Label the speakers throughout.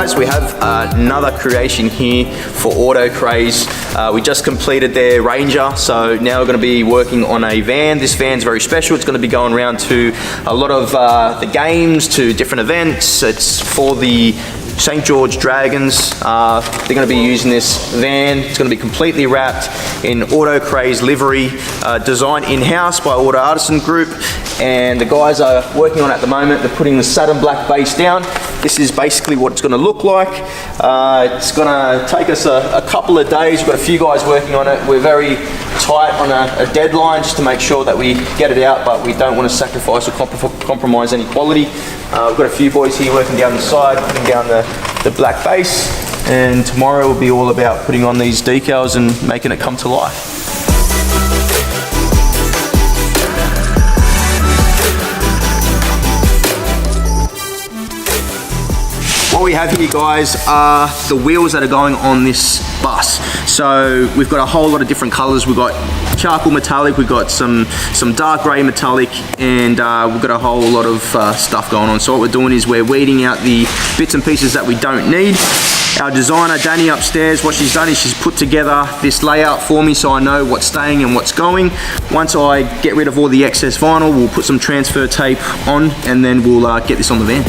Speaker 1: guys, we have another creation here for Auto Craze. We just completed their Ranger, so now we're going to be working on a van. This van's very special. It's going to be going around to a lot of the games, to different events. It's for the St. George Dragons. They're going to be using this van. It's going to be completely wrapped in Auto Craze livery, designed in-house by Auto Artisan Group, and the guys are working on it at the moment. They're putting the satin black base down. This is basically what it's going to look like. It's going to take us a couple of days. We've got a few guys working on it. We're very tight on a deadline just to make sure that we get it out, but we don't want to sacrifice or compromise any quality. We've got a few boys here working down the side, putting down the black base, and tomorrow will be all about putting on these decals and making it come to life. What we have here, guys, are the wheels that are going on this bus. So we've got a whole lot of different colors. We've got charcoal metallic, we've got some dark gray metallic, and we've got a whole lot of stuff going on. So what we're doing is we're weeding out the bits and pieces that we don't need. Our designer, Danny, upstairs, what she's done is she's put together this layout for me so I know what's staying and what's going. Once I get rid of all the excess vinyl, we'll put some transfer tape on, and then we'll get this on the van.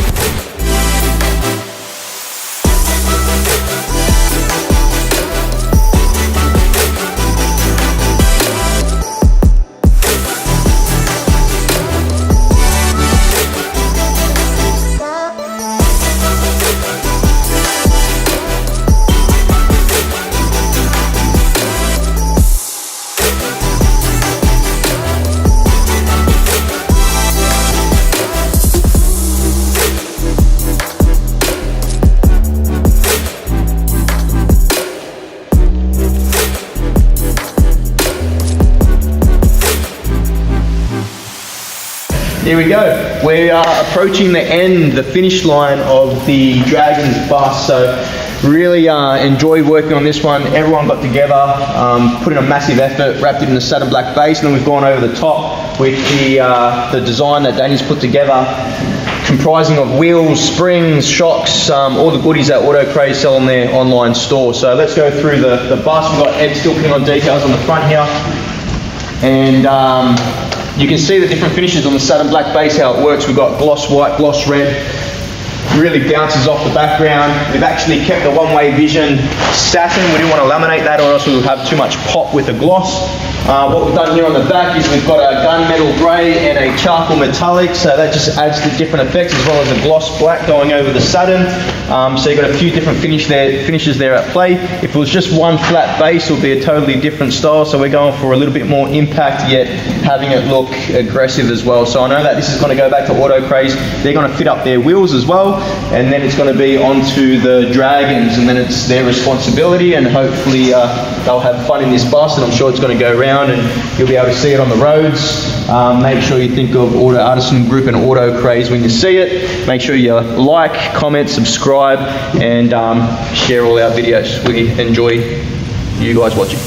Speaker 1: Here we go. We are approaching the end, the finish line of the Dragons bus. So really enjoyed working on this one. Everyone got together, put in a massive effort, wrapped it in a satin black base, and then we've gone over the top with the design that Danny's put together, comprising of wheels, springs, shocks, all the goodies that Auto Craze sell on their online store. So let's go through the bus. We've got Ed still putting on decals on the front here, and you can see the different finishes on the satin black base, how it works. We've got gloss white, gloss red, really bounces off the background. We've actually kept the one-way vision satin. We didn't want to laminate that or else we would have too much pop with the gloss. What we've done here on the back is we've got a gunmetal grey and a charcoal metallic, so that just adds the different effects, as well as a gloss black going over the satin. So you've got a few different finishes there at play. If it was just one flat base, it would be a totally different style, so we're going for a little bit more impact, yet having it look aggressive as well. So I know that this is going to go back to Auto Craze. They're going to fit up their wheels as well, and then it's going to be onto the Dragons, and then it's their responsibility, and hopefully they'll have fun in this bus, and I'm sure it's going to go around and you'll be able to see it on the roads. Make sure you think of Auto Artisan Group and Auto Craze when you see it. Make sure you like, comment, subscribe, and share all our videos. We enjoy you guys watching.